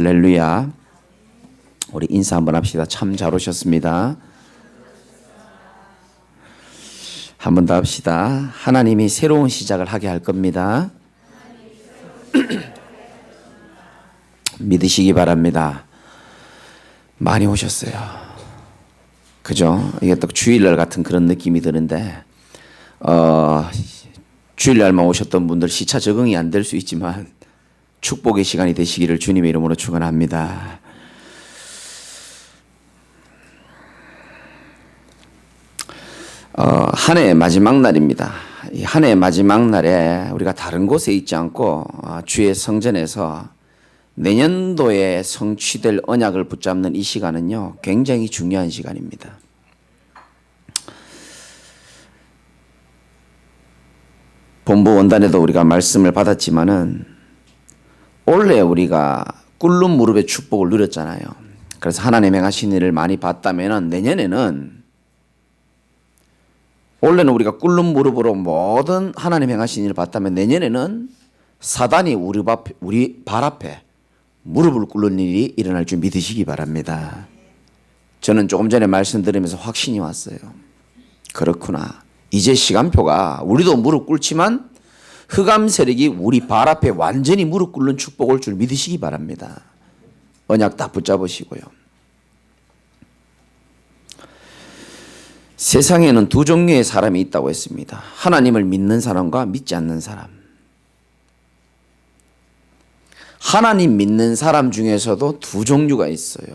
할렐루야. 우리 인사 한번 합시다. 참 잘 오셨습니다. 한 번 더 합시다. 하나님이 새로운 시작을 하게 할 겁니다. 믿으시기 바랍니다. 많이 오셨어요. 그죠? 이게 또 주일날 같은 그런 느낌이 드는데 주일날만 오셨던 분들 시차 적응이 안 될 수 있지만 축복의 시간이 되시기를 주님의 이름으로 축원합니다. 한 해의 마지막 날입니다. 이 한 해의 마지막 날에 우리가 다른 곳에 있지 않고 주의 성전에서 내년도에 성취될 언약을 붙잡는 이 시간은요, 굉장히 중요한 시간입니다. 본부 원단에도 우리가 말씀을 받았지만은 원래 우리가 꿇는 무릎의 축복을 누렸잖아요. 그래서 하나님 행하신 일을 많이 봤다면 내년에는 원래는 우리가 꿇는 무릎으로 모든 하나님 행하신 일을 봤다면 내년에는 사단이 우리 발 앞에 무릎을 꿇는 일이 일어날 줄 믿으시기 바랍니다. 저는 조금 전에 말씀드리면서 확신이 왔어요. 그렇구나. 이제 시간표가 우리도 무릎 꿇지만 흑암 세력이 우리 발 앞에 완전히 무릎 꿇는 축복을 줄 믿으시기 바랍니다. 언약 딱 붙잡으시고요. 세상에는 두 종류의 사람이 있다고 했습니다. 하나님을 믿는 사람과 믿지 않는 사람. 하나님 믿는 사람 중에서도 두 종류가 있어요.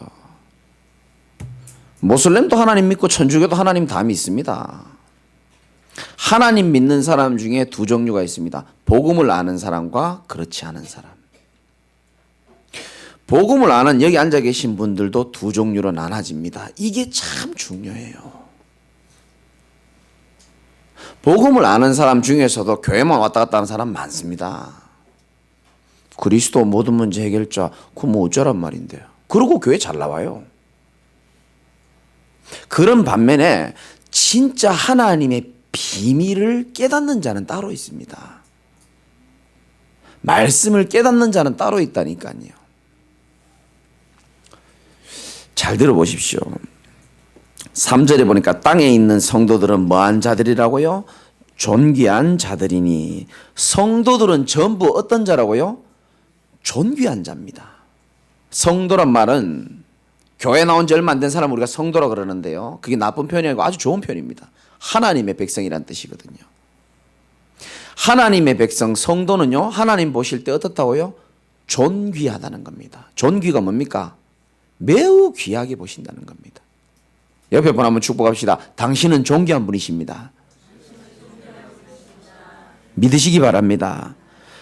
모슬렘도 하나님 믿고 천주교도 하나님 다 믿습니다. 하나님 믿는 사람 중에 두 종류가 있습니다. 복음을 아는 사람과 그렇지 않은 사람. 복음을 아는 여기 앉아 계신 분들도 두 종류로 나눠집니다. 이게 참 중요해요. 복음을 아는 사람 중에서도 교회만 왔다 갔다 하는 사람 많습니다. 그리스도 모든 문제 해결자, 그거 뭐 어쩌란 말인데요. 그러고 교회 잘 나와요. 그런 반면에 진짜 하나님의 비밀을 깨닫는 자는 따로 있습니다. 말씀을 깨닫는 자는 따로 있다니까요. 잘 들어보십시오. 3절에 보니까 땅에 있는 성도들은 뭐한 자들이라고요? 존귀한 자들이니. 성도들은 전부 어떤 자라고요? 존귀한 자입니다. 성도란 말은 교회 나온 지 얼마 안 된 사람 우리가 성도라 그러는데요. 그게 나쁜 표현이 아니고 아주 좋은 표현입니다. 하나님의 백성이란 뜻이거든요. 하나님의 백성, 성도는요, 하나님 보실 때 어떻다고요? 존귀하다는 겁니다. 존귀가 뭡니까? 매우 귀하게 보신다는 겁니다. 옆에 분 한번 축복합시다. 당신은 존귀한 분이십니다. 믿으시기 바랍니다.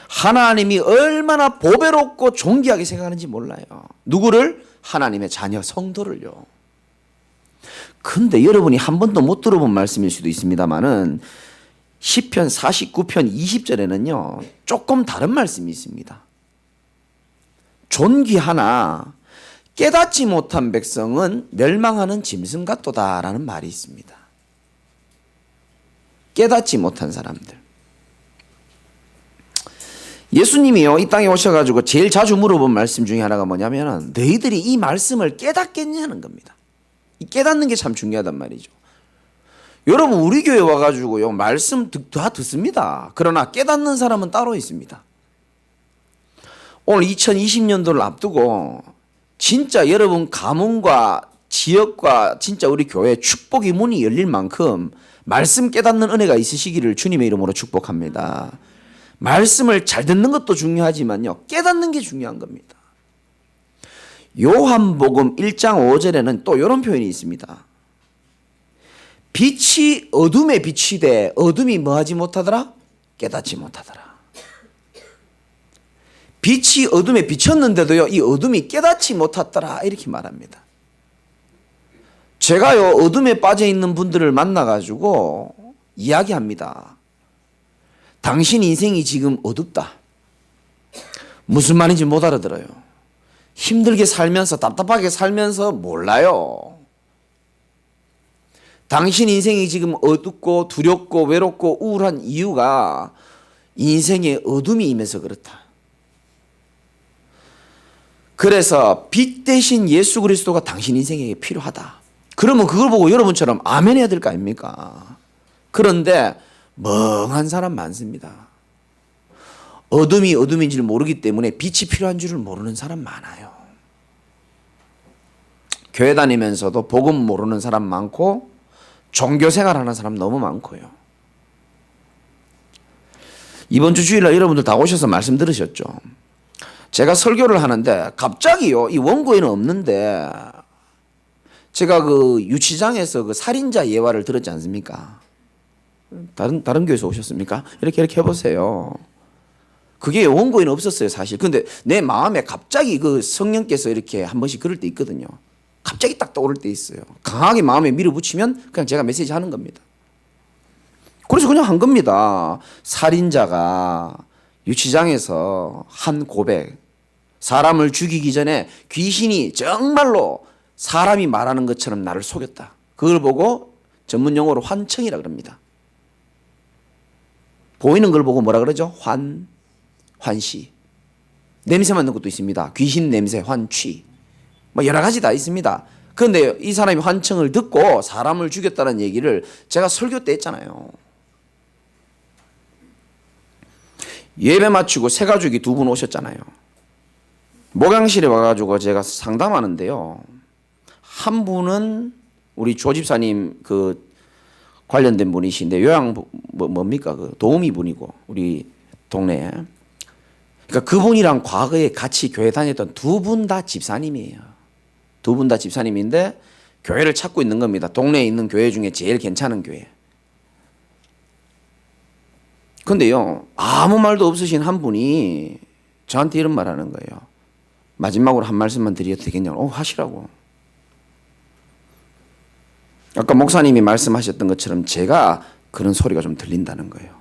하나님이 얼마나 보배롭고 존귀하게 생각하는지 몰라요. 누구를? 하나님의 자녀 성도를요. 근데 여러분이 한 번도 못 들어본 말씀일 수도 있습니다만은 시편 49편 20절에는요 조금 다른 말씀이 있습니다. 존귀하나 깨닫지 못한 백성은 멸망하는 짐승 같도다라는 말이 있습니다. 깨닫지 못한 사람들. 예수님이요 이 땅에 오셔가지고 제일 자주 물어본 말씀 중에 하나가 뭐냐면 너희들이 이 말씀을 깨닫겠냐는 겁니다. 이 깨닫는 게 참 중요하단 말이죠. 여러분 우리 교회 와가지고요 말씀 다 듣습니다. 그러나 깨닫는 사람은 따로 있습니다. 오늘 2020년도를 앞두고 진짜 여러분 가문과 지역과 진짜 우리 교회 축복의 문이 열릴 만큼 말씀 깨닫는 은혜가 있으시기를 주님의 이름으로 축복합니다. 말씀을 잘 듣는 것도 중요하지만요 깨닫는 게 중요한 겁니다. 요한복음 1장 5절에는 또 이런 표현이 있습니다. 빛이 어둠에 비치되 어둠이 뭐하지 못하더라? 깨닫지 못하더라. 빛이 어둠에 비쳤는데도요 이 어둠이 깨닫지 못하더라 이렇게 말합니다. 제가요 어둠에 빠져 있는 분들을 만나가지고 이야기합니다. 당신 인생이 지금 어둡다. 무슨 말인지 못 알아들어요. 힘들게 살면서 답답하게 살면서 몰라요. 당신 인생이 지금 어둡고 두렵고 외롭고 우울한 이유가 인생에 어둠이 임해서 그렇다. 그래서 빛 대신 예수 그리스도가 당신 인생에게 필요하다. 그러면 그걸 보고 여러분처럼 아멘 해야 될 거 아닙니까? 그런데 멍한 사람 많습니다. 어둠이 어둠인지를 모르기 때문에 빛이 필요한 줄을 모르는 사람 많아요. 교회 다니면서도 복음 모르는 사람 많고 종교 생활하는 사람 너무 많고요. 이번 주 주일날 여러분들 다 오셔서 말씀 들으셨죠? 제가 설교를 하는데 갑자기요, 이 원고에는 없는데 제가 그 유치장에서 그 살인자 예화를 들었지 않습니까? 다른 교회에서 오셨습니까? 이렇게 해보세요. 그게 원고에는 없었어요, 사실. 근데 내 마음에 갑자기 그 성령께서 이렇게 한 번씩 그럴 때 있거든요. 갑자기 딱 떠오를 때 있어요. 강하게 마음에 밀어붙이면 그냥 제가 메시지 하는 겁니다. 그래서 그냥 한 겁니다. 살인자가 유치장에서 한 고백, 사람을 죽이기 전에 귀신이 정말로 사람이 말하는 것처럼 나를 속였다. 그걸 보고 전문 용어로 환청이라 그럽니다. 보이는 걸 보고 뭐라 그러죠? 환시. 냄새 맡는 것도 있습니다. 귀신 냄새, 환취. 뭐 여러 가지 다 있습니다. 그런데 이 사람이 환청을 듣고 사람을 죽였다는 얘기를 제가 설교 때 했잖아요. 예배 마치고 새 가족이 두 분 오셨잖아요. 목양실에 와가지고 제가 상담하는데요. 한 분은 우리 조 집사님 그 관련된 분이신데 요양 뭡니까 그 도우미 분이고 우리 동네에. 그러니까 그분이랑 과거에 같이 교회 다녔던 두 분 다 집사님이에요. 두 분 다 집사님인데 교회를 찾고 있는 겁니다. 동네에 있는 교회 중에 제일 괜찮은 교회. 근데요, 아무 말도 없으신 한 분이 저한테 이런 말 하는 거예요. 마지막으로 한 말씀만 드려도 되겠냐고. 하시라고. 아까 목사님이 말씀하셨던 것처럼 제가 그런 소리가 좀 들린다는 거예요.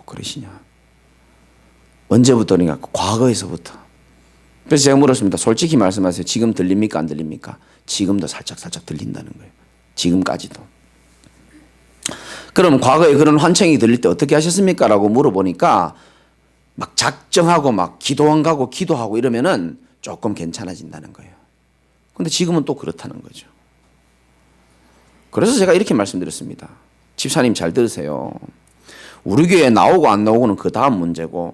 그러시냐. 언제부터니까 과거에서부터. 그래서 제가 물었습니다. 솔직히 말씀하세요. 지금 들립니까? 안 들립니까? 지금도 살짝 들린다는 거예요. 지금까지도. 그럼 과거에 그런 환청이 들릴 때 어떻게 하셨습니까? 라고 물어보니까 막 작정하고 막 기도원 가고 기도하고 이러면은 조금 괜찮아진다는 거예요. 근데 지금은 또 그렇다는 거죠. 그래서 제가 이렇게 말씀드렸습니다. 집사님 잘 들으세요. 우리 교회에 나오고 안 나오고는 그 다음 문제고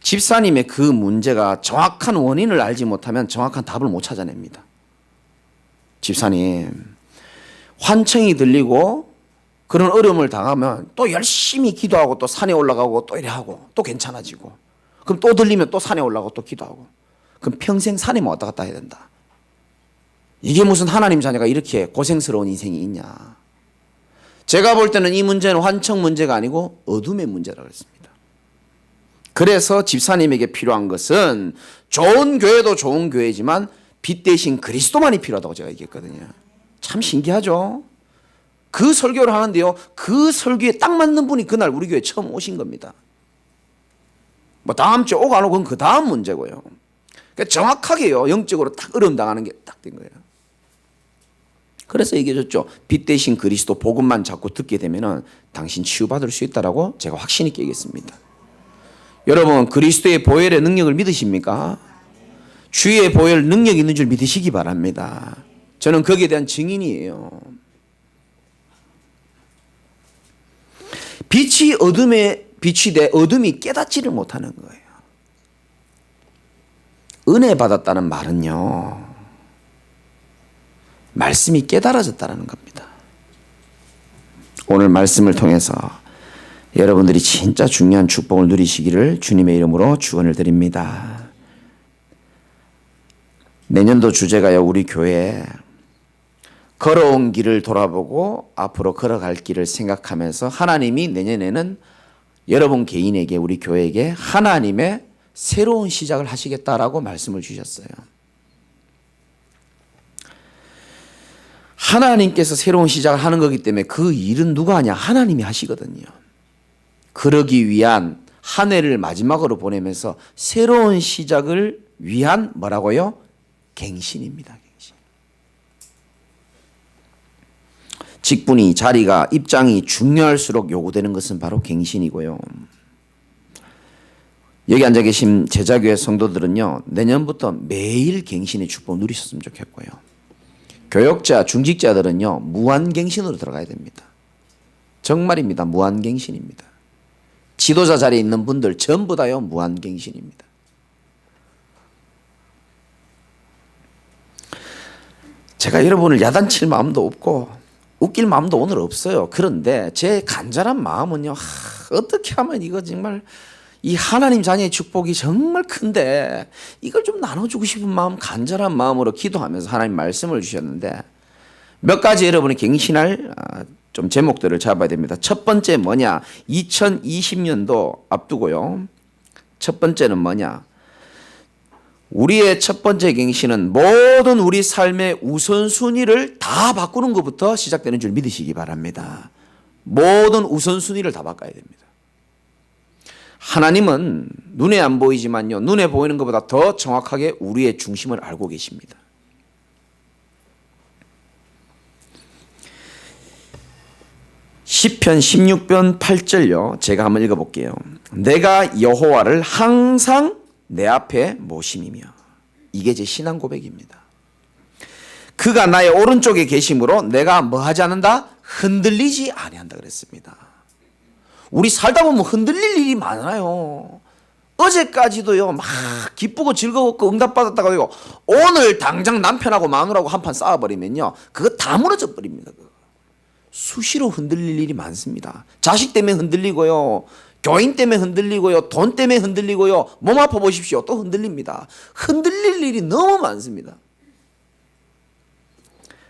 집사님의 그 문제가 정확한 원인을 알지 못하면 정확한 답을 못 찾아냅니다. 집사님, 환청이 들리고 그런 어려움을 당하면 또 열심히 기도하고 또 산에 올라가고 또 이래 하고 또 괜찮아지고 그럼 또 들리면 또 산에 올라가고 또 기도하고 그럼 평생 산에만 왔다 갔다 해야 된다. 이게 무슨 하나님 자녀가 이렇게 고생스러운 인생이 있냐. 제가 볼 때는 이 문제는 환청 문제가 아니고 어둠의 문제라고 했습니다. 그래서 집사님에게 필요한 것은 좋은 교회도 좋은 교회지만 빛 대신 그리스도만이 필요하다고 제가 얘기했거든요. 참 신기하죠. 그 설교를 하는데요. 그 설교에 딱 맞는 분이 그날 우리 교회에 처음 오신 겁니다. 뭐 다음 주에 오고 안 오고 그건 그 다음 문제고요. 그러니까 정확하게요. 영적으로 딱 어려움 당하는 게 딱 된 거예요. 그래서 얘기해 줬죠. 빛 대신 그리스도 복음만 자꾸 듣게 되면은 당신 치유받을 수 있다라고 제가 확신 있게 얘기했습니다. 여러분 그리스도의 보혈의 능력을 믿으십니까? 주의 보혈 능력이 있는 줄 믿으시기 바랍니다. 저는 거기에 대한 증인이에요. 빛이 어둠에 비치되 어둠이 깨닫지를 못하는 거예요. 은혜 받았다는 말은요. 말씀이 깨달아졌다는 겁니다. 오늘 말씀을 통해서 여러분들이 진짜 중요한 축복을 누리시기를 주님의 이름으로 축원을 드립니다. 내년도 주제가요. 우리 교회 걸어온 길을 돌아보고 앞으로 걸어갈 길을 생각하면서 하나님이 내년에는 여러분 개인에게 우리 교회에게 하나님의 새로운 시작을 하시겠다라고 말씀을 주셨어요. 하나님께서 새로운 시작을 하는 거기 때문에 그 일은 누가 하냐? 하나님이 하시거든요. 그러기 위한 한 해를 마지막으로 보내면서 새로운 시작을 위한 뭐라고요? 갱신입니다. 갱신. 직분이, 자리가, 입장이 중요할수록 요구되는 것은 바로 갱신이고요. 여기 앉아 계신 제자교회 성도들은요, 내년부터 매일 갱신의 축복 누리셨으면 좋겠고요. 교역자, 중직자들은요, 무한갱신으로 들어가야 됩니다. 정말입니다. 무한갱신입니다. 지도자 자리에 있는 분들 전부 다요, 무한갱신입니다. 제가 여러분을 야단칠 마음도 없고 웃길 마음도 오늘 없어요. 그런데 제 간절한 마음은요, 어떻게 하면 이거 정말 이 하나님 자녀의 축복이 정말 큰데 이걸 좀 나눠주고 싶은 마음, 간절한 마음으로 기도하면서 하나님 말씀을 주셨는데 몇 가지 여러분이 갱신할 좀 제목들을 잡아야 됩니다. 첫 번째 뭐냐? 2020년도 앞두고요. 첫 번째는 뭐냐? 우리의 첫 번째 갱신은 모든 우리 삶의 우선순위를 다 바꾸는 것부터 시작되는 줄 믿으시기 바랍니다. 모든 우선순위를 다 바꿔야 됩니다. 하나님은 눈에 안 보이지만요, 눈에 보이는 것보다 더 정확하게 우리의 중심을 알고 계십니다. 시편 16편 8절요. 제가 한번 읽어볼게요. 내가 여호와를 항상 내 앞에 모심이며. 이게 제 신앙 고백입니다. 그가 나의 오른쪽에 계심으로 내가 뭐 하지 않는다? 흔들리지 아니한다 그랬습니다. 우리 살다 보면 흔들릴 일이 많아요. 어제까지도요, 막 기쁘고 즐거웠고 응답받았다가 되고 오늘 당장 남편하고 마누라하고 한판 싸워버리면요, 그거 다 무너져 버립니다. 수시로 흔들릴 일이 많습니다. 자식 때문에 흔들리고요, 교인 때문에 흔들리고요, 돈 때문에 흔들리고요, 몸 아파 보십시오, 또 흔들립니다. 흔들릴 일이 너무 많습니다.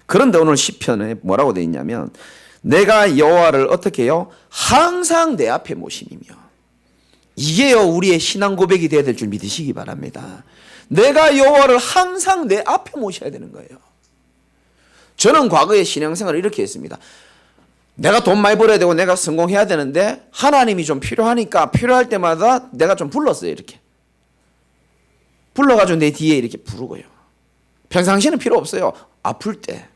그런데 오늘 시편에 뭐라고 되어 있냐면 내가 여호와를 어떻게 해요? 항상 내 앞에 모심이며. 이게요, 우리의 신앙 고백이 되어야 될 줄 믿으시기 바랍니다. 내가 여호와를 항상 내 앞에 모셔야 되는 거예요. 저는 과거에 신앙생활을 이렇게 했습니다. 내가 돈 많이 벌어야 되고 내가 성공해야 되는데 하나님이 좀 필요하니까 필요할 때마다 내가 좀 불렀어요. 이렇게 불러가지고 내 뒤에 이렇게 부르고요. 평상시에는 필요 없어요. 아플 때,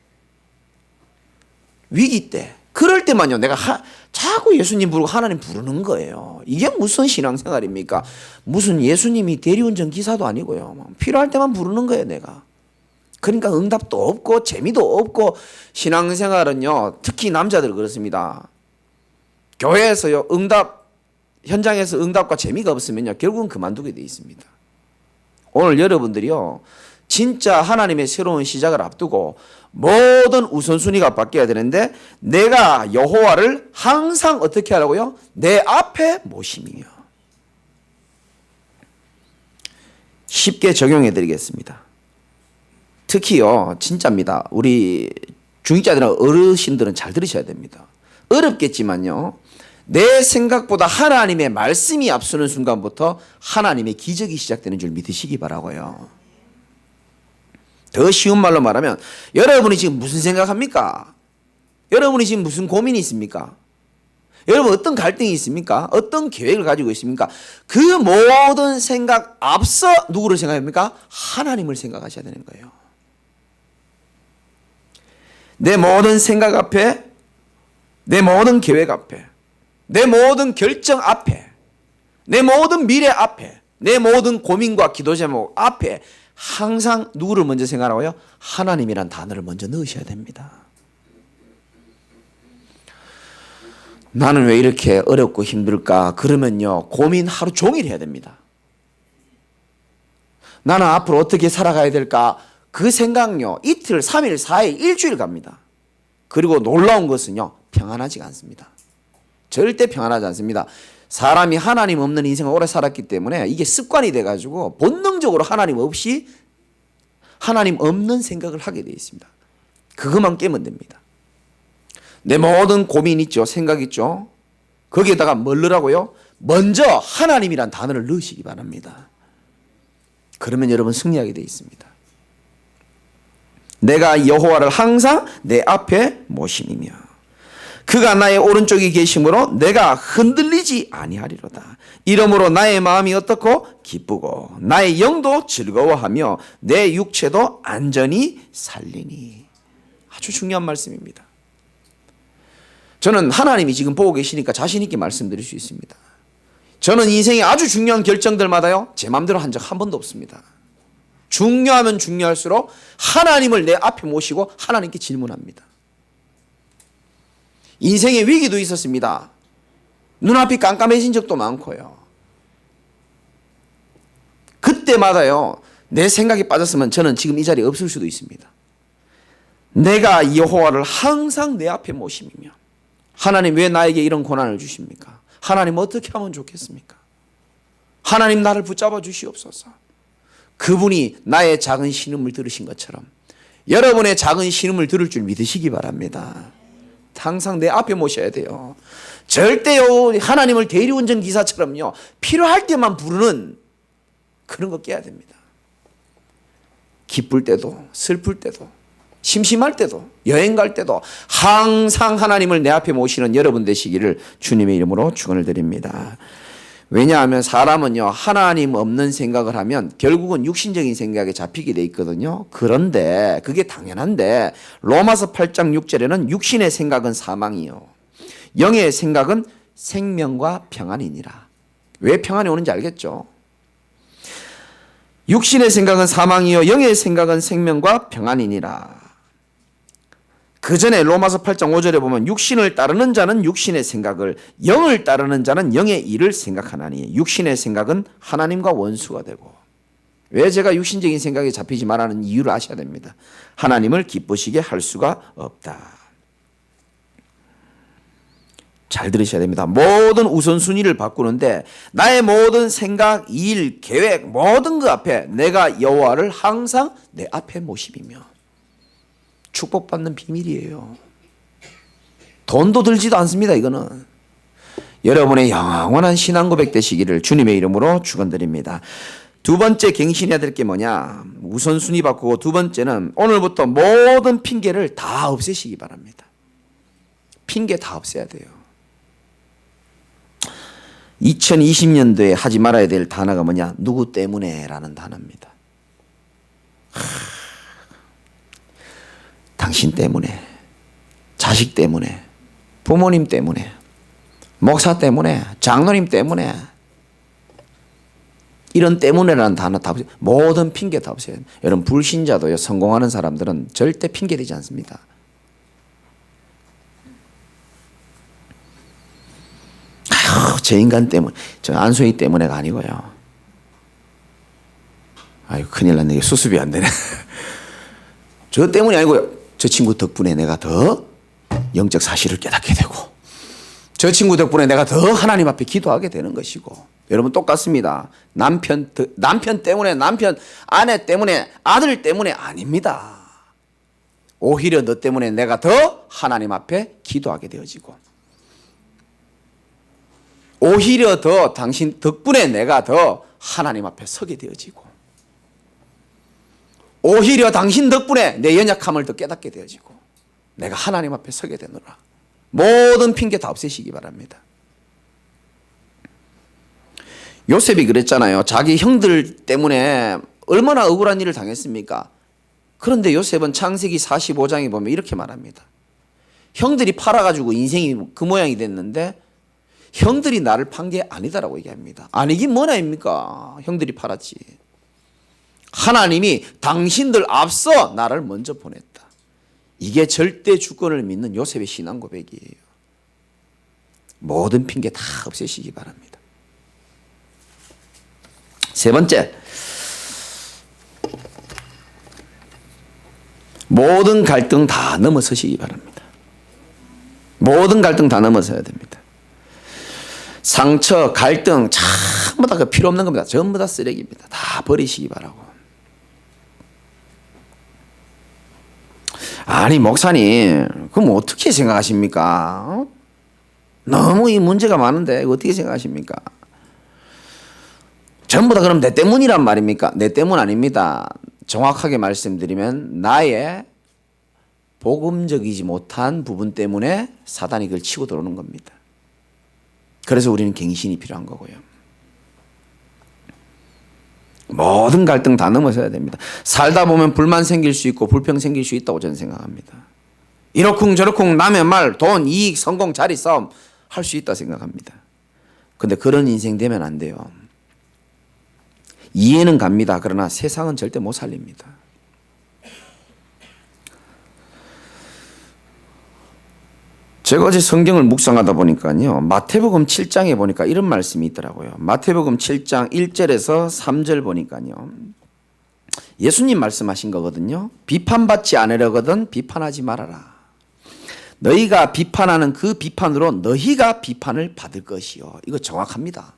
위기 때, 그럴 때만요 내가 자꾸 예수님 부르고 하나님 부르는 거예요. 이게 무슨 신앙생활입니까? 무슨 예수님이 대리운전 기사도 아니고요. 필요할 때만 부르는 거예요 내가. 그러니까 응답도 없고 재미도 없고. 신앙생활은요, 특히 남자들 그렇습니다. 교회에서요, 현장에서 응답과 재미가 없으면요, 결국은 그만두게 돼 있습니다. 오늘 여러분들이요, 진짜 하나님의 새로운 시작을 앞두고 모든 우선순위가 바뀌어야 되는데 내가 여호와를 항상 어떻게 하라고요? 내 앞에 모심이며. 쉽게 적용해 드리겠습니다. 특히요, 진짜입니다. 우리 중직자들이나 어르신들은 잘 들으셔야 됩니다. 어렵겠지만요, 내 생각보다 하나님의 말씀이 앞서는 순간부터 하나님의 기적이 시작되는 줄 믿으시기 바라고요. 더 쉬운 말로 말하면 여러분이 지금 무슨 생각합니까? 여러분이 지금 무슨 고민이 있습니까? 여러분 어떤 갈등이 있습니까? 어떤 계획을 가지고 있습니까? 그 모든 생각 앞서 누구를 생각합니까? 하나님을 생각하셔야 되는 거예요. 내 모든 생각 앞에, 내 모든 계획 앞에, 내 모든 결정 앞에, 내 모든 미래 앞에, 내 모든 고민과 기도 제목 앞에 항상 누구를 먼저 생각하고요? 하나님이란 단어를 먼저 넣으셔야 됩니다. 나는 왜 이렇게 어렵고 힘들까? 그러면요, 고민 하루 종일 해야 됩니다. 나는 앞으로 어떻게 살아가야 될까? 그 생각요, 이틀, 3일, 4일, 일주일 갑니다. 그리고 놀라운 것은요, 평안하지가 않습니다. 절대 평안하지 않습니다. 사람이 하나님 없는 인생을 오래 살았기 때문에 이게 습관이 돼가지고 본능적으로 하나님 없이, 하나님 없는 생각을 하게 되어 있습니다. 그것만 깨면 됩니다. 내 모든 고민 있죠, 생각 있죠, 거기에다가 뭘 넣으라고요? 먼저 하나님이란 단어를 넣으시기 바랍니다. 그러면 여러분 승리하게 되어 있습니다. 내가 여호와를 항상 내 앞에 모심이며 그가 나의 오른쪽에 계심으로 내가 흔들리지 아니하리로다. 이러므로 나의 마음이 어떻고 기쁘고 나의 영도 즐거워하며 내 육체도 안전히 살리니. 아주 중요한 말씀입니다. 저는 하나님이 지금 보고 계시니까 자신 있게 말씀드릴 수 있습니다. 저는 인생의 아주 중요한 결정들마다요, 제 마음대로 한 적 한 번도 없습니다. 중요하면 중요할수록 하나님을 내 앞에 모시고 하나님께 질문합니다. 인생의 위기도 있었습니다. 눈앞이 깜깜해진 적도 많고요. 그때마다요, 내 생각이 빠졌으면 저는 지금 이 자리에 없을 수도 있습니다. 내가 여호와를 항상 내 앞에 모시며, 하나님 왜 나에게 이런 고난을 주십니까? 하나님 어떻게 하면 좋겠습니까? 하나님 나를 붙잡아 주시옵소서. 그분이 나의 작은 신음을 들으신 것처럼 여러분의 작은 신음을 들을 줄 믿으시기 바랍니다. 항상 내 앞에 모셔야 돼요. 절대요, 하나님을 대리운전 기사처럼요, 필요할 때만 부르는 그런 거 깨야 됩니다. 기쁠 때도 슬플 때도 심심할 때도 여행 갈 때도 항상 하나님을 내 앞에 모시는 여러분 되시기를 주님의 이름으로 축원을 드립니다. 왜냐하면 사람은요, 하나님 없는 생각을 하면 결국은 육신적인 생각에 잡히게 돼 있거든요. 그런데 그게 당연한데 로마서 8장 6절에는 육신의 생각은 사망이요, 영의 생각은 생명과 평안이니라. 왜 평안이 오는지 알겠죠? 육신의 생각은 사망이요, 영의 생각은 생명과 평안이니라. 그 전에 로마서 8장 5절에 보면 육신을 따르는 자는 육신의 생각을, 영을 따르는 자는 영의 일을 생각하나니 육신의 생각은 하나님과 원수가 되고. 왜 제가 육신적인 생각에 잡히지 말라는 이유를 아셔야 됩니다. 하나님을 기쁘시게 할 수가 없다. 잘 들으셔야 됩니다. 모든 우선순위를 바꾸는데 나의 모든 생각, 일, 계획, 모든 그 앞에 내가 여호와를 항상 내 앞에 모시며 축복받는 비밀이에요. 돈도 들지도 않습니다. 이거는 여러분의 영원한 신앙 고백 되시기를 주님의 이름으로 축원드립니다. 두 번째 갱신해야 될 게 뭐냐? 우선순위 바꾸고, 두 번째는 오늘부터 모든 핑계를 다 없애시기 바랍니다. 핑계 다 없애야 돼요. 2020년도에 하지 말아야 될 단어가 뭐냐? 누구 때문에 라는 단어입니다. 당신 때문에, 자식 때문에, 부모님 때문에, 목사 때문에, 장로님 때문에, 이런 때문에라는 단어 다 없어요. 모든 핑계 다 없어요. 여러분, 불신자도요, 성공하는 사람들은 절대 핑계 대지 않습니다. 제 인간 때문에, 저 안소희 때문에가 아니고요. 아유, 큰일 났네. 수습이 안 되네. 저 때문이 아니고요. 저 친구 덕분에 내가 더 영적 사실을 깨닫게 되고, 저 친구 덕분에 내가 더 하나님 앞에 기도하게 되는 것이고. 여러분, 똑같습니다. 남편 때문에, 아내 때문에, 아들 때문에 아닙니다. 오히려 너 때문에 내가 더 하나님 앞에 기도하게 되어지고, 오히려 더 당신 덕분에 내가 더 하나님 앞에 서게 되어지고, 오히려 당신 덕분에 내 연약함을 더 깨닫게 되어지고, 내가 하나님 앞에 서게 되노라. 모든 핑계 다 없애시기 바랍니다. 요셉이 그랬잖아요. 자기 형들 때문에 얼마나 억울한 일을 당했습니까? 그런데 요셉은 창세기 45장에 보면 이렇게 말합니다. 형들이 팔아가지고 인생이 그 모양이 됐는데 형들이 나를 판 게 아니다라고 얘기합니다. 아니긴 뭐나 입니까? 형들이 팔았지. 하나님이 당신들 앞서 나를 먼저 보냈다. 이게 절대 주권을 믿는 요셉의 신앙 고백이에요. 모든 핑계 다 없애시기 바랍니다. 세 번째, 모든 갈등 다 넘어서시기 바랍니다. 모든 갈등 다 넘어서야 됩니다. 상처, 갈등 전부 다 필요 없는 겁니다. 전부 다 쓰레기입니다. 다 버리시기 바라고. 아니, 목사님, 그럼 어떻게 생각하십니까? 너무 이 문제가 많은데 어떻게 생각하십니까? 전부 다 그럼 내 때문이란 말입니까? 내 때문 아닙니다. 정확하게 말씀드리면 나의 복음적이지 못한 부분 때문에 사단이 그걸 치고 들어오는 겁니다. 그래서 우리는 갱신이 필요한 거고요. 모든 갈등 다 넘어서야 됩니다. 살다 보면 불만 생길 수 있고 불평 생길 수 있다고 저는 생각합니다. 이러쿵저러쿵 남의 말, 돈, 이익, 성공, 자리, 싸움 할 수 있다 생각합니다. 근데 그런 인생 되면 안 돼요. 이해는 갑니다. 그러나 세상은 절대 못 살립니다. 제가 어제 성경을 묵상하다 보니까요, 마태복음 7장에 보니까 이런 말씀이 있더라고요. 마태복음 7장 1절에서 3절 보니까요, 예수님 말씀하신 거거든요. 비판받지 않으려거든 비판하지 말아라. 너희가 비판하는 그 비판으로 너희가 비판을 받을 것이요. 이거 정확합니다.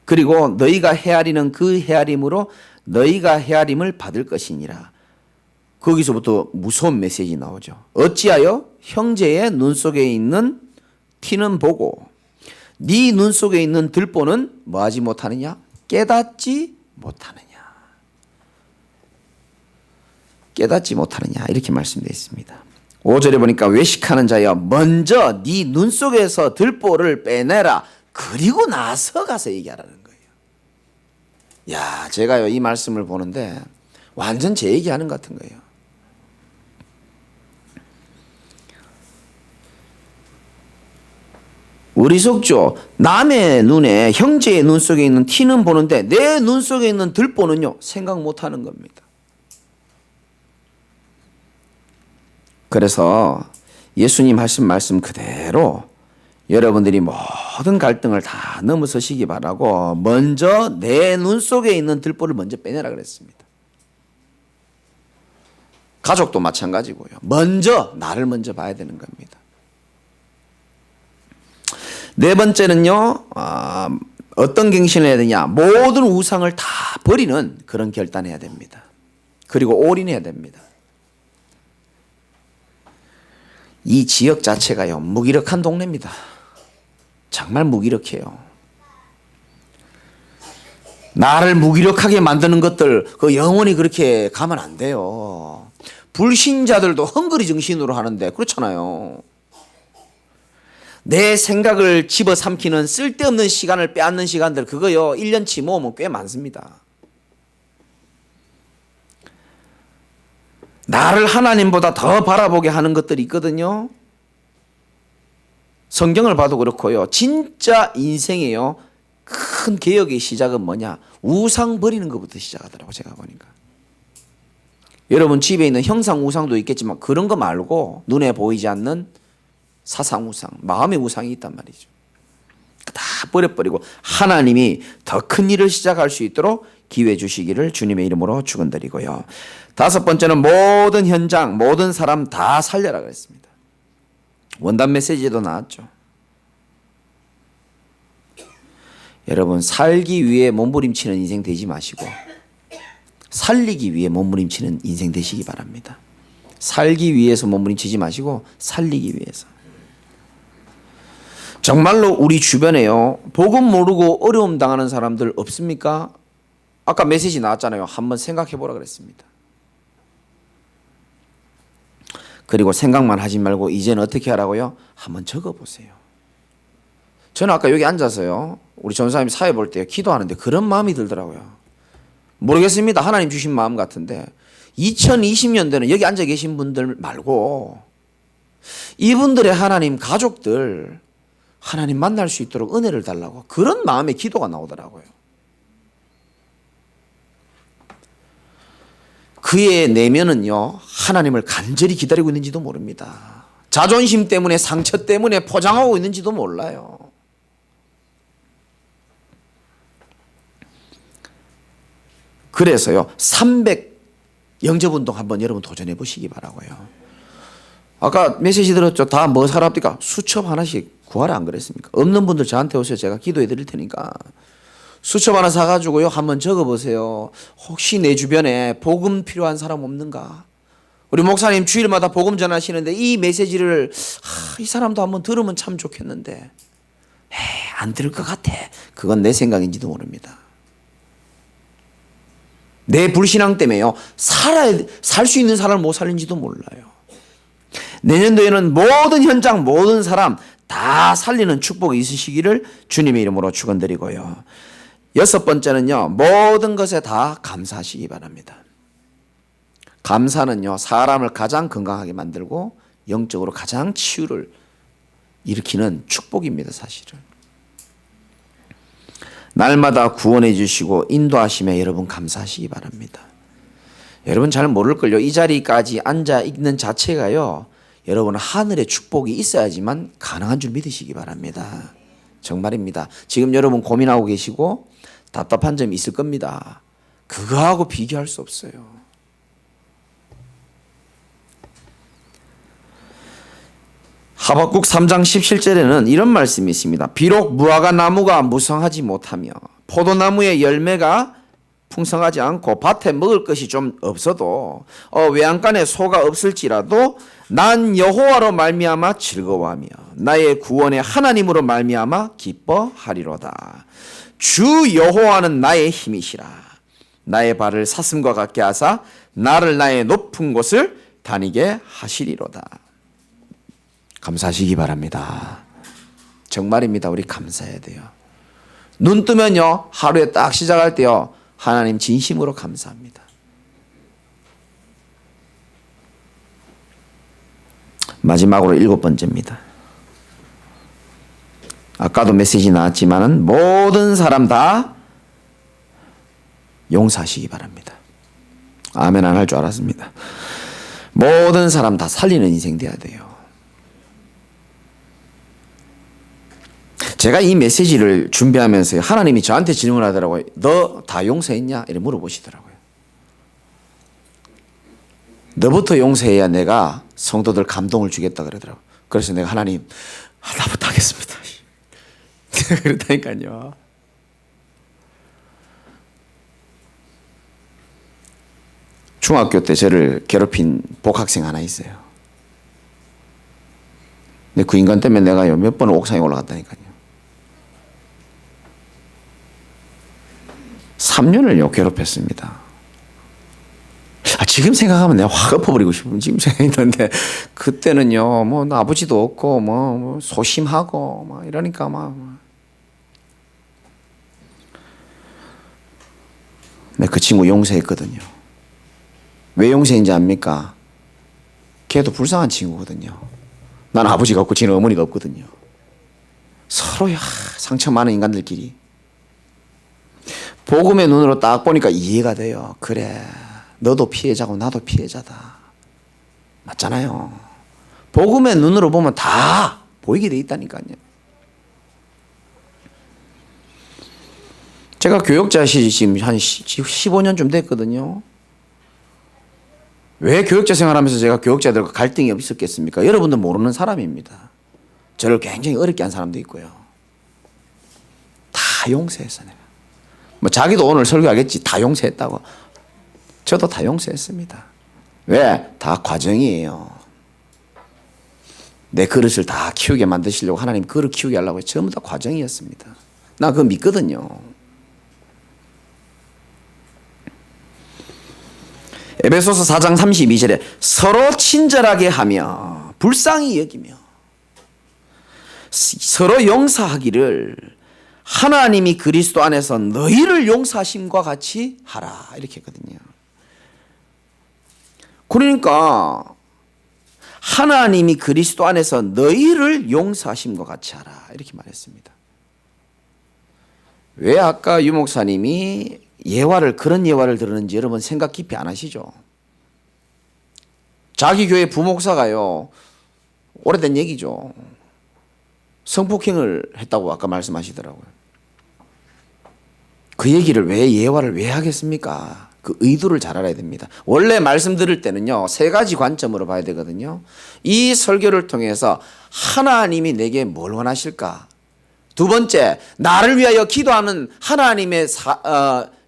그리고 너희가 헤아리는 그 헤아림으로 너희가 헤아림을 받을 것이니라. 거기서부터 무서운 메시지 나오죠. 어찌하여 형제의 눈 속에 있는 티는 보고 네 눈 속에 있는 들보는 뭐하지 못하느냐? 깨닫지 못하느냐. 깨닫지 못하느냐. 이렇게 말씀되어 있습니다. 5절에 보니까 외식하는 자여 먼저 네 눈 속에서 들보를 빼내라. 그리고 나서 가서 얘기하라는 거예요. 야, 제가요 이 말씀을 보는데 완전 제 얘기하는 것 같은 거예요. 우리 속죠. 남의 눈에 형제의 눈 속에 있는 티는 보는데 내 눈 속에 있는 들보는요 생각 못하는 겁니다. 그래서 예수님 하신 말씀 그대로 여러분들이 모든 갈등을 다 넘어서시기 바라고 먼저 내 눈 속에 있는 들보를 먼저 빼내라 그랬습니다. 가족도 마찬가지고요. 먼저 나를 먼저 봐야 되는 겁니다. 네 번째는요, 어떤 갱신을 해야 되냐? 모든 우상을 다 버리는 그런 결단해야 됩니다. 그리고 올인해야 됩니다. 이 지역 자체가요, 무기력한 동네입니다. 정말 무기력해요. 나를 무기력하게 만드는 것들, 그 영원히 그렇게 가면 안 돼요. 불신자들도 헝그리 정신으로 하는데, 그렇잖아요. 내 생각을 집어삼키는 쓸데없는 시간을 빼앗는 시간들, 그거요, 1년치 모으면 꽤 많습니다. 나를 하나님보다 더 바라보게 하는 것들이 있거든요. 성경을 봐도 그렇고요. 진짜 인생에요. 큰 개혁의 시작은 뭐냐? 우상 버리는 것부터 시작하더라고요. 제가 보니까. 여러분 집에 있는 형상 우상도 있겠지만 그런 거 말고 눈에 보이지 않는 사상 우상, 마음의 우상이 있단 말이죠. 다 버려버리고 하나님이 더 큰 일을 시작할 수 있도록 기회 주시기를 주님의 이름으로 축원드리고요. 다섯 번째는 모든 현장, 모든 사람 다 살려라 그랬습니다. 원단 메시지도 나왔죠. 여러분 살기 위해 몸부림치는 인생 되지 마시고 살리기 위해 몸부림치는 인생 되시기 바랍니다. 살기 위해서 몸부림치지 마시고 살리기 위해서. 정말로 우리 주변에요, 복음 모르고 어려움 당하는 사람들 없습니까? 아까 메시지 나왔잖아요. 한번 생각해 보라 그랬습니다. 그리고 생각만 하지 말고 이제는 어떻게 하라고요? 한번 적어 보세요. 저는 아까 여기 앉아서요, 우리 전사님 사회 볼 때 기도하는데 그런 마음이 들더라고요. 모르겠습니다. 하나님 주신 마음 같은데 2020년대는 여기 앉아 계신 분들 말고 이분들의 하나님 가족들 하나님 만날 수 있도록 은혜를 달라고 그런 마음의 기도가 나오더라고요. 그의 내면은요 하나님을 간절히 기다리고 있는지도 모릅니다. 자존심 때문에 상처 때문에 포장하고 있는지도 몰라요. 그래서요 300 영접운동 한번 여러분 도전해 보시기 바라고요. 아까 메시지 들었죠. 다 뭐 사랍니까? 수첩 하나씩 구하라 안 그랬습니까? 없는 분들 저한테 오세요. 제가 기도해 드릴 테니까. 수첩 하나 사가지고요 한번 적어보세요. 혹시 내 주변에 복음 필요한 사람 없는가? 우리 목사님 주일마다 복음 전하시는데 이 메시지를 이 사람도 한번 들으면 참 좋겠는데 안 들을 것 같아. 그건 내 생각인지도 모릅니다. 내 불신앙 때문에요 살 수 있는 사람을 못 살린지도 몰라요. 내년도에는 모든 현장 모든 사람 다 살리는 축복이 있으시기를 주님의 이름으로 축원드리고요. 여섯 번째는요 모든 것에 다 감사하시기 바랍니다. 감사는요 사람을 가장 건강하게 만들고 영적으로 가장 치유를 일으키는 축복입니다. 사실은 날마다 구원해 주시고 인도하심에 여러분 감사하시기 바랍니다. 여러분 잘 모를걸요. 이 자리까지 앉아 있는 자체가요, 여러분 하늘의 축복이 있어야지만 가능한 줄 믿으시기 바랍니다. 정말입니다. 지금 여러분 고민하고 계시고 답답한 점이 있을 겁니다. 그거하고 비교할 수 없어요. 하박국 3장 17절에는 이런 말씀이 있습니다. 비록 무화과 나무가 무성하지 못하며 포도나무의 열매가 풍성하지 않고 밭에 먹을 것이 좀 없어도 외양간에 소가 없을지라도 난 여호와로 말미암아 즐거워하며 나의 구원의 하나님으로 말미암아 기뻐하리로다. 주 여호와는 나의 힘이시라. 나의 발을 사슴과 같게 하사 나를 나의 높은 곳을 다니게 하시리로다. 감사하시기 바랍니다. 정말입니다. 우리 감사해야 돼요. 눈 뜨면요, 하루에 딱 시작할 때요, 하나님 진심으로 감사합니다. 마지막으로 7번째입니다. 아까도 메시지 나왔지만은 모든 사람 다 용서하시기 바랍니다. 아멘 안 할 줄 알았습니다. 모든 사람 다 살리는 인생 돼야 돼요. 제가 이 메시지를 준비하면서 하나님이 저한테 질문하더라고요. 너 다 용서했냐? 이렇게 물어보시더라고요. 너부터 용서해야 내가 성도들 감동을 주겠다 그러더라고요. 그래서 내가 하나님, 나부터 하겠습니다. 그렇다니까요. 중학교 때 저를 괴롭힌 복학생 하나 있어요. 근데 그 인간 때문에 내가 몇 번 옥상에 올라갔다니까요. 3년을요 괴롭혔습니다. 지금 생각하면 내가 확 엎어버리고 싶은 지금 생각이 드는데, 그때는요 뭐 아버지도 없고 뭐 소심하고 막 이러니까 네, 그 친구 용서했거든요. 왜 용서인지 압니까? 걔도 불쌍한 친구거든요. 나는 아버지가 없고 지는 어머니가 없거든요. 서로 상처 많은 인간들끼리 복음의 눈으로 딱 보니까 이해가 돼요. 그래, 너도 피해자고 나도 피해자다. 맞잖아요. 복음의 눈으로 보면 다 보이게 돼 있다니까요. 제가 교역자 지금 한 15년쯤 됐거든요. 왜 교역자 생활하면서 제가 교역자들과 갈등이 없었겠습니까? 여러분도 모르는 사람입니다. 저를 굉장히 어렵게 한 사람도 있고요. 다 용서했어 내가. 뭐 자기도 오늘 설교하겠지. 다 용서했다고. 저도 다 용서했습니다. 왜? 다 과정이에요. 내 그릇을 다 키우게 만드시려고 하나님 그릇 키우게 하려고 전부 다 과정이었습니다. 나 그거 믿거든요. 에베소서 4장 32절에 서로 친절하게 하며 불쌍히 여기며 서로 용서하기를 하나님이 그리스도 안에서 너희를 용서하심과 같이 하라, 이렇게 했거든요. 그러니까 하나님이 그리스도 안에서 너희를 용서하심과 같이 하라, 이렇게 말했습니다. 왜 아까 유 목사님이 그런 예화를 들었는지 여러분 생각 깊이 안 하시죠? 자기 교회 부목사가요, 오래된 얘기죠. 성폭행을 했다고 아까 말씀하시더라고요. 그 얘기를 예화를 왜 하겠습니까? 그 의도를 잘 알아야 됩니다. 원래 말씀 들을 때는요, 3가지 관점으로 봐야 되거든요. 이 설교를 통해서 하나님이 내게 뭘 원하실까? 2번째, 나를 위하여 기도하는 하나님의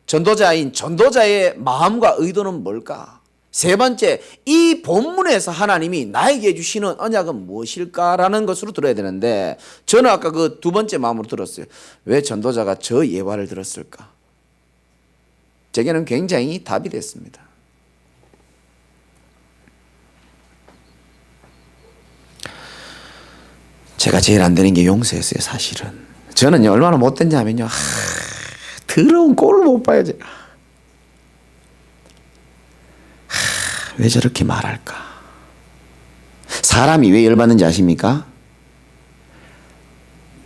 전도자인 전도자의 마음과 의도는 뭘까? 3번째, 이 본문에서 하나님이 나에게 주시는 언약은 무엇일까라는 것으로 들어야 되는데, 저는 아까 그 2번째 마음으로 들었어요. 왜 전도자가 저 예화를 들었을까? 제게는 굉장히 답이 됐습니다. 제가 제일 안 되는 게 용서였어요, 사실은. 저는요, 얼마나 못됐냐면요, 더러운 꼴을 못 봐요, 제가. 왜 저렇게 말할까? 사람이 왜 열받는지 아십니까?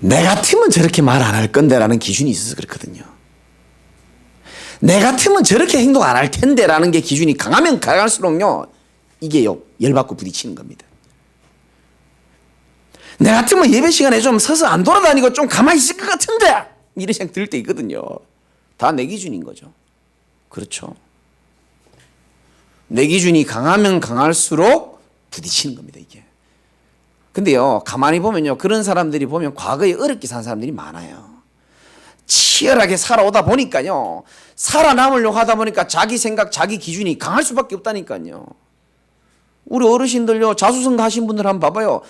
내 같으면 저렇게 말 안 할 건데라는 기준이 있어서 그렇거든요. 내 같으면 저렇게 행동 안 할 텐데라는 게 기준이 강하면 강할수록요, 이게요, 열받고 부딪히는 겁니다. 내 같으면 예배 시간에 좀 서서 안 돌아다니고 좀 가만히 있을 것 같은데, 이런 생각 들 때 있거든요. 다 내 기준인 거죠. 그렇죠. 내 기준이 강하면 강할수록 부딪히는 겁니다, 이게. 근데요, 가만히 보면요, 그런 사람들이 보면 과거에 어렵게 산 사람들이 많아요. 치열하게 살아오다 보니까요, 살아남으려고 하다 보니까 자기 생각, 자기 기준이 강할 수밖에 없다니까요. 우리 어르신들요, 자수성가 하신 분들 한번 봐봐요.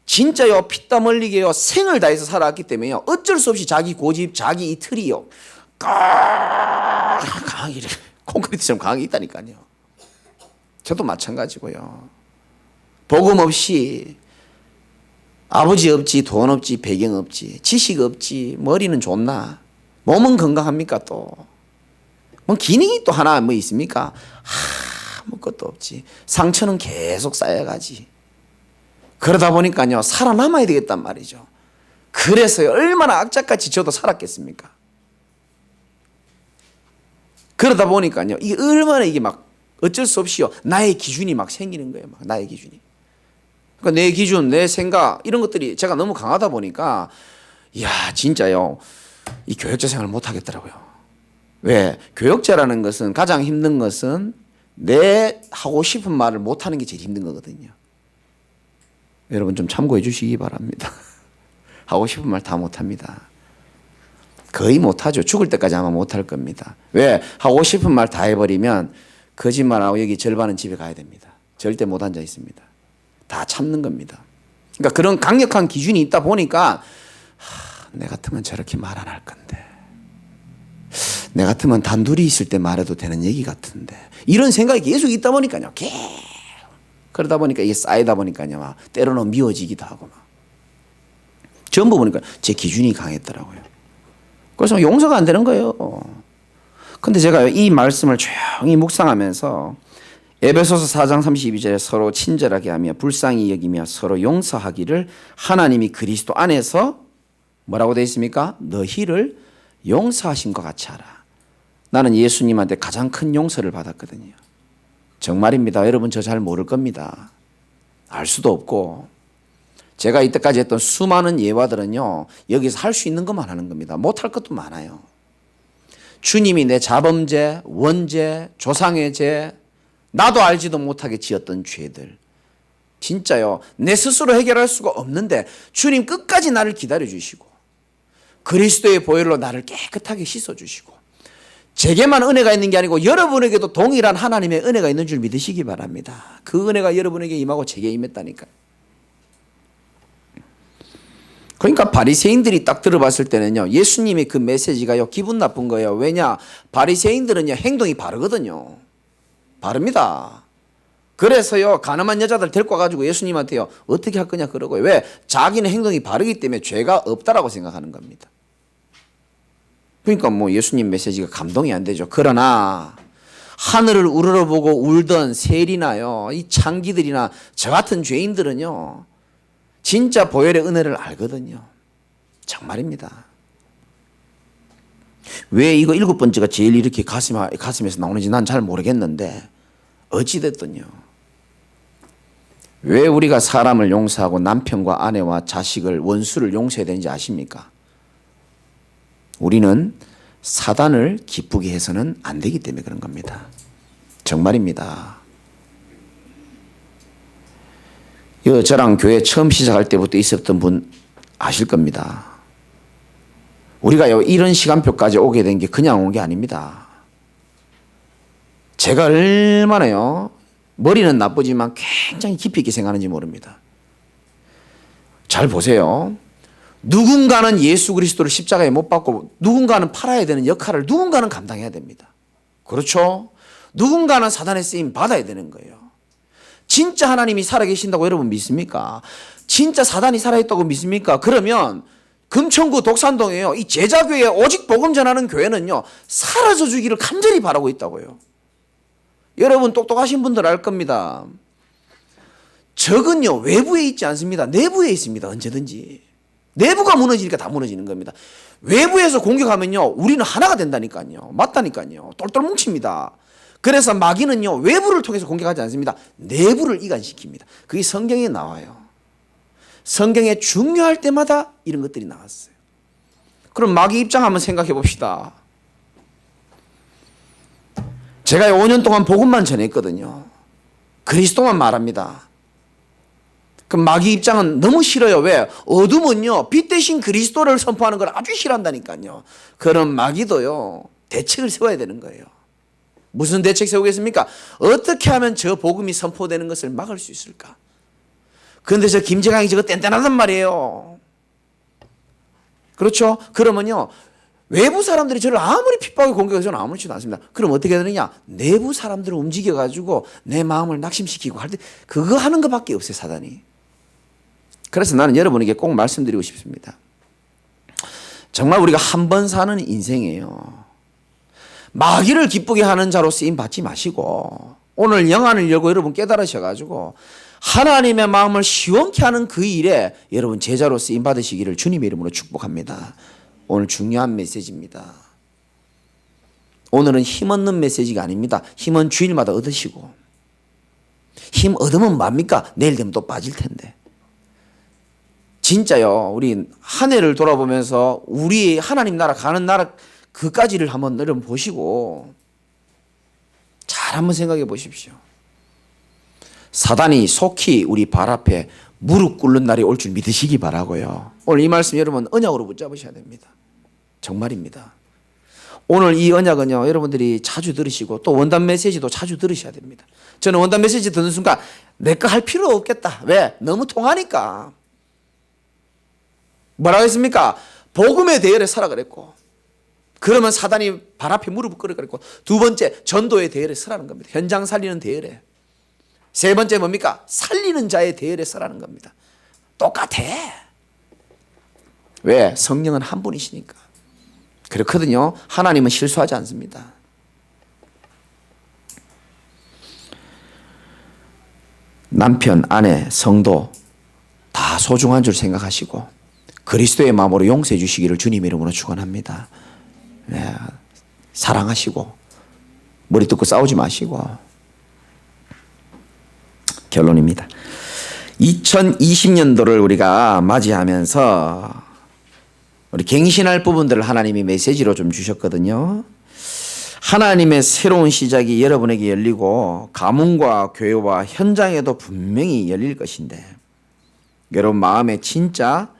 진짜요, 피땀 흘리게요, 생을 다해서 살아왔기 때문에요, 어쩔 수 없이 자기 고집, 자기 이 틀이요, 강하게, 콘크리트처럼 강하게 있다니까요. 저도 마찬가지고요. 복음 없이, 아버지 없지, 돈 없지, 배경 없지, 지식 없지, 머리는 좋나, 몸은 건강합니까 또? 뭐 기능이 또 하나 뭐 있습니까? 아무것도 없지. 상처는 계속 쌓여가지. 그러다 보니까요, 살아남아야 되겠단 말이죠. 그래서요, 얼마나 악착같이 저도 살았겠습니까? 그러다 보니까요, 이게 얼마나 이게 막 어쩔 수 없이요, 나의 기준이 막 생기는 거예요. 막 나의 기준이. 그러니까 내 기준, 내 생각, 이런 것들이 제가 너무 강하다 보니까, 이야, 진짜요, 이 교역자 생활을 못 하겠더라고요. 왜? 교역자라는 것은 가장 힘든 것은 내 하고 싶은 말을 못 하는 게 제일 힘든 거거든요. 여러분 좀 참고해 주시기 바랍니다. 하고 싶은 말 다 못 합니다. 거의 못 하죠. 죽을 때까지 아마 못 할 겁니다. 왜? 하고 싶은 말 다 해버리면 거짓말하고 여기 절반은 집에 가야 됩니다. 절대 못 앉아 있습니다. 다 참는 겁니다. 그러니까 그런 강력한 기준이 있다 보니까, 내 같으면 저렇게 말 안 할 건데, 내 같으면 단둘이 있을 때 말해도 되는 얘기 같은데, 이런 생각이 계속 있다 보니까요, 그러다 보니까 이게 쌓이다 보니까요, 막 때로는 미워지기도 하고, 막 전부 보니까 제 기준이 강했더라고요. 그래서 용서가 안 되는 거예요. 근데 제가 이 말씀을 조용히 묵상하면서 에베소서 4장 32절에 서로 친절하게 하며 불쌍히 여기며 서로 용서하기를 하나님이 그리스도 안에서 뭐라고 되어 있습니까? 너희를 용서하신 것 같이 하라. 나는 예수님한테 가장 큰 용서를 받았거든요. 정말입니다. 여러분 저 잘 모를 겁니다. 알 수도 없고. 제가 이때까지 했던 수많은 예화들은요, 여기서 할 수 있는 것만 하는 겁니다. 못할 것도 많아요. 주님이 내 자범죄, 원죄, 조상의 죄, 나도 알지도 못하게 지었던 죄들, 진짜요, 내 스스로 해결할 수가 없는데 주님 끝까지 나를 기다려주시고 그리스도의 보혈로 나를 깨끗하게 씻어주시고, 제게만 은혜가 있는 게 아니고 여러분에게도 동일한 하나님의 은혜가 있는 줄 믿으시기 바랍니다. 그 은혜가 여러분에게 임하고 제게 임했다니까요. 그러니까 바리새인들이 딱 들어봤을 때는요, 예수님의 그 메시지가요, 기분 나쁜 거예요. 왜냐? 바리새인들은요, 행동이 바르거든요. 바릅니다. 그래서요, 가늠한 여자들 데리고 와가지고 예수님한테요, 어떻게 할 거냐 그러고요. 왜? 자기는 행동이 바르기 때문에 죄가 없다라고 생각하는 겁니다. 그러니까 뭐 예수님 메시지가 감동이 안 되죠. 그러나 하늘을 우러러보고 울던 세리나요, 이 창기들이나 저 같은 죄인들은요, 진짜 보혈의 은혜를 알거든요. 정말입니다. 왜 이거 7번째가 제일 이렇게 가슴에서 나오는지 난 잘 모르겠는데, 어찌됐든요, 왜 우리가 사람을 용서하고 남편과 아내와 자식을, 원수를 용서해야 되는지 아십니까? 우리는 사단을 기쁘게 해서는 안 되기 때문에 그런 겁니다. 정말입니다. 저랑 교회 처음 시작할 때부터 있었던 분 아실 겁니다. 우리가요, 이런 시간표까지 오게 된 게 그냥 온 게 아닙니다. 제가 얼마나요, 머리는 나쁘지만 굉장히 깊이 있게 생각하는지 모릅니다. 잘 보세요. 누군가는 예수 그리스도를 십자가에 못 박고 누군가는 팔아야 되는 역할을 누군가는 감당해야 됩니다. 그렇죠? 누군가는 사단의 쓰임 받아야 되는 거예요. 진짜 하나님이 살아계신다고 여러분 믿습니까? 진짜 사단이 살아있다고 믿습니까? 그러면 금천구 독산동에요, 이 제자교회 오직 복음 전하는 교회는요, 사라져 주기를 간절히 바라고 있다고요. 여러분 똑똑하신 분들 알 겁니다. 적은요, 외부에 있지 않습니다. 내부에 있습니다. 언제든지. 내부가 무너지니까 다 무너지는 겁니다. 외부에서 공격하면요, 우리는 하나가 된다니까요. 맞다니까요. 똘똘 뭉칩니다. 그래서 마귀는요, 외부를 통해서 공격하지 않습니다. 내부를 이간시킵니다. 그게 성경에 나와요. 성경에 중요할 때마다 이런 것들이 나왔어요. 그럼 마귀 입장 한번 생각해 봅시다. 제가 5년 동안 복음만 전했거든요. 그리스도만 말합니다. 그럼 마귀 입장은 너무 싫어요. 왜? 어둠은요, 빛 대신 그리스도를 선포하는 걸 아주 싫어한다니까요. 그럼 마귀도요, 대책을 세워야 되는 거예요. 무슨 대책 세우겠습니까? 어떻게 하면 저 복음이 선포되는 것을 막을 수 있을까? 그런데 저 김재강이 저거 뗀뗀하단 말이에요. 그렇죠? 그러면요, 외부 사람들이 저를 아무리 핍박하고 공격해서 저는 아무렇지도 않습니다. 그럼 어떻게 되느냐? 내부 사람들을 움직여가지고 내 마음을 낙심시키고 할 때 그거 하는 것밖에 없어요, 사단이. 그래서 나는 여러분에게 꼭 말씀드리고 싶습니다. 정말 우리가 한 번 사는 인생이에요. 마귀를 기쁘게 하는 자로 쓰임 받지 마시고 오늘 영안을 열고 여러분 깨달으셔가지고 하나님의 마음을 시원케 하는 그 일에 여러분 제자로 쓰임 받으시기를 주님의 이름으로 축복합니다. 오늘 중요한 메시지입니다. 오늘은 힘없는 메시지가 아닙니다. 힘은 주일마다 얻으시고 힘 얻으면 뭡니까? 내일 되면 또 빠질 텐데. 진짜요. 우리 한 해를 돌아보면서 우리 하나님 나라 가는 나라 그까지를 한번 여러분 보시고 잘 한번 생각해 보십시오. 사단이 속히 우리 발 앞에 무릎 꿇는 날이 올 줄 믿으시기 바라고요. 오늘 이 말씀 여러분 언약으로 붙잡으셔야 됩니다. 정말입니다. 오늘 이 언약은요, 여러분들이 자주 들으시고 또 원단 메시지도 자주 들으셔야 됩니다. 저는 원단 메시지 듣는 순간 내 거 할 필요 없겠다. 왜? 너무 통하니까. 뭐라고 했습니까? 복음의 대열에 서라 그랬고, 그러면 사단이 발 앞에 무릎을 꿇으라 그랬고, 두 번째 전도의 대열에 서라는 겁니다. 현장 살리는 대열에. 세 번째 뭡니까? 살리는 자의 대열에 서라는 겁니다. 똑같아. 왜? 성령은 한 분이시니까. 그렇거든요. 하나님은 실수하지 않습니다. 남편, 아내, 성도 다 소중한 줄 생각하시고 그리스도의 마음으로 용서해 주시기를 주님의 이름으로 축원합니다. 네, 사랑하시고 머리 뜯고 싸우지 마시고. 결론입니다. 2020년도를 우리가 맞이하면서 우리 갱신할 부분들을 하나님이 메시지로 좀 주셨거든요. 하나님의 새로운 시작이 여러분에게 열리고 가문과 교회와 현장에도 분명히 열릴 것인데, 여러분 마음에 진짜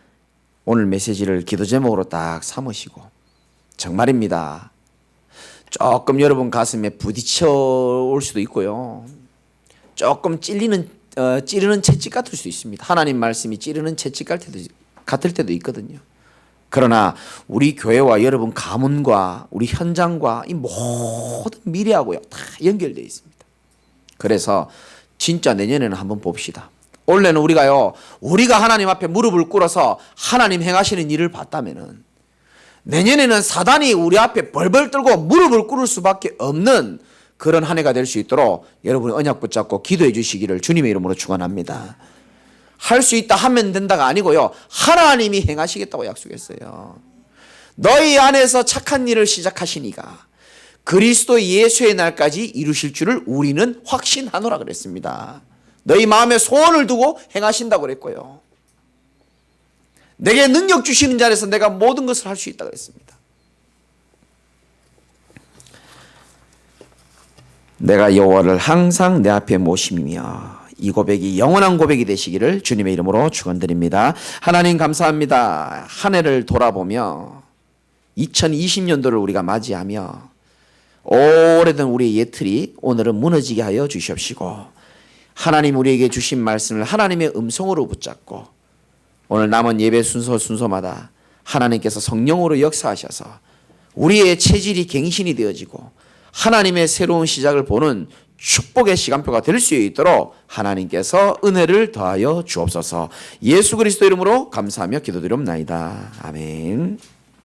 오늘 메시지를 기도 제목으로 딱 삼으시고, 정말입니다. 조금 여러분 가슴에 부딪혀 올 수도 있고요. 조금 찌르는 채찍 같을 수 있습니다. 하나님 말씀이 찌르는 채찍 같을 때도 있거든요. 그러나 우리 교회와 여러분 가문과 우리 현장과 이 모든 미래하고요 다 연결되어 있습니다. 그래서 진짜 내년에는 한번 봅시다. 올해는 우리가 하나님 앞에 무릎을 꿇어서 하나님 행하시는 일을 봤다면은, 내년에는 사단이 우리 앞에 벌벌 떨고 무릎을 꿇을 수밖에 없는 그런 한 해가 될 수 있도록 여러분이 언약 붙잡고 기도해 주시기를 주님의 이름으로 축원합니다. 할 수 있다 하면 된다가 아니고요, 하나님이 행하시겠다고 약속했어요. 너희 안에서 착한 일을 시작하시니가 그리스도 예수의 날까지 이루실 줄을 우리는 확신하노라 그랬습니다. 너희 마음에 소원을 두고 행하신다고 그랬고요, 내게 능력 주시는 자리에서 내가 모든 것을 할 수 있다고 그랬습니다. 내가 여호와를 항상 내 앞에 모시며, 이 고백이 영원한 고백이 되시기를 주님의 이름으로 축원드립니다. 하나님 감사합니다. 한 해를 돌아보며 2020년도를 우리가 맞이하며 오래된 우리의 옛틀이 오늘은 무너지게 하여 주시옵시고, 하나님 우리에게 주신 말씀을 하나님의 음성으로 붙잡고 오늘 남은 예배 순서마다 하나님께서 성령으로 역사하셔서 우리의 체질이 갱신이 되어지고 하나님의 새로운 시작을 보는 축복의 시간표가 될 수 있도록 하나님께서 은혜를 더하여 주옵소서. 예수 그리스도 이름으로 감사하며 기도드리옵나이다. 아멘.